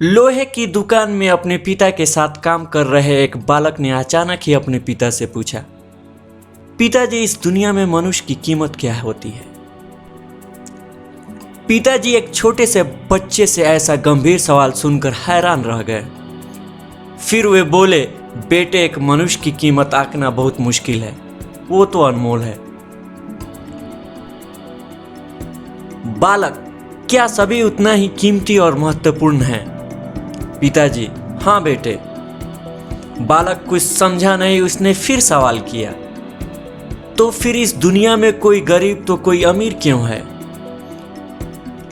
लोहे की दुकान में अपने पिता के साथ काम कर रहे एक बालक ने अचानक ही अपने पिता से पूछा, पिताजी इस दुनिया में मनुष्य की कीमत क्या होती है। पिताजी एक छोटे से बच्चे से ऐसा गंभीर सवाल सुनकर हैरान रह गए। फिर वे बोले, बेटे एक मनुष्य की कीमत आंकना बहुत मुश्किल है, वो तो अनमोल है। बालक, क्या सभी उतना ही कीमती और महत्वपूर्ण है? पिताजी, हाँ बेटे। बालक कुछ समझा नहीं, उसने फिर सवाल किया, तो फिर इस दुनिया में कोई गरीब तो कोई अमीर क्यों है?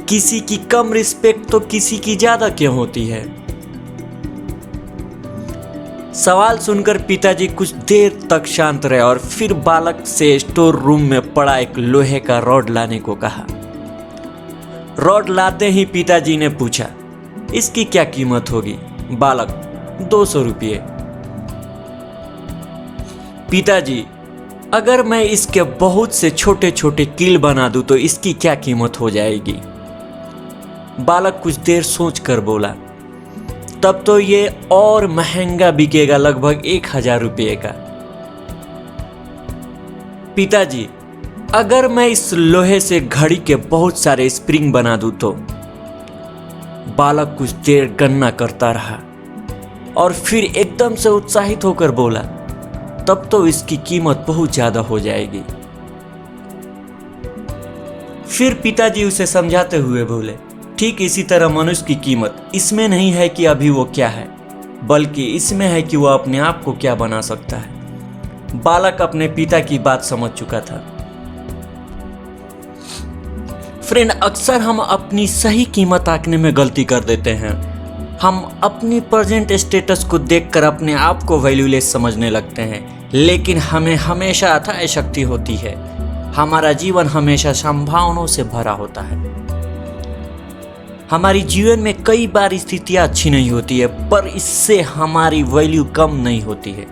किसी की कम रिस्पेक्ट तो किसी की ज्यादा क्यों होती है? सवाल सुनकर पिताजी कुछ देर तक शांत रहे और फिर बालक से स्टोर रूम में पड़ा एक लोहे का रॉड लाने को कहा। रॉड लाते ही पिताजी ने पूछा, इसकी क्या कीमत होगी? बालक, 200 रुपये। पिताजी, अगर मैं इसके बहुत से छोटे छोटे कील बना दूं तो इसकी क्या कीमत हो जाएगी? बालक कुछ देर सोच कर बोला, तब तो ये और महंगा बिकेगा, लगभग 1000 रुपये का। पिताजी, अगर मैं इस लोहे से घड़ी के बहुत सारे स्प्रिंग बना दूं तो? बालक कुछ देर गणना करता रहा और फिर एकदम से उत्साहित होकर बोला, तब तो इसकी कीमत बहुत ज्यादा हो जाएगी। फिर पिताजी उसे समझाते हुए बोले, ठीक इसी तरह मनुष्य की कीमत इसमें नहीं है कि अभी वो क्या है, बल्कि इसमें है कि वह अपने आप को क्या बना सकता है। बालक अपने पिता की बात समझ चुका था। फ्रेंड, अक्सर हम अपनी सही कीमत आंकने में गलती कर देते हैं। हम अपनी प्रेजेंट स्टेटस को देखकर अपने आप को वैल्यूलेस समझने लगते हैं, लेकिन हमें हमेशा अथाह शक्ति होती है। हमारा जीवन हमेशा संभावनाओं से भरा होता है। हमारी जीवन में कई बार स्थितियां अच्छी नहीं होती है, पर इससे हमारी वैल्यू कम नहीं होती है।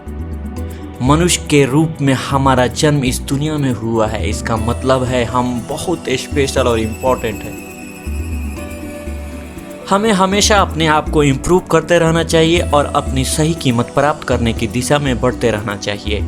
मनुष्य के रूप में हमारा जन्म इस दुनिया में हुआ है, इसका मतलब है हम बहुत स्पेशल और इम्पोर्टेंट हैं। हमें हमेशा अपने आप को इम्प्रूव करते रहना चाहिए और अपनी सही कीमत प्राप्त करने की दिशा में बढ़ते रहना चाहिए।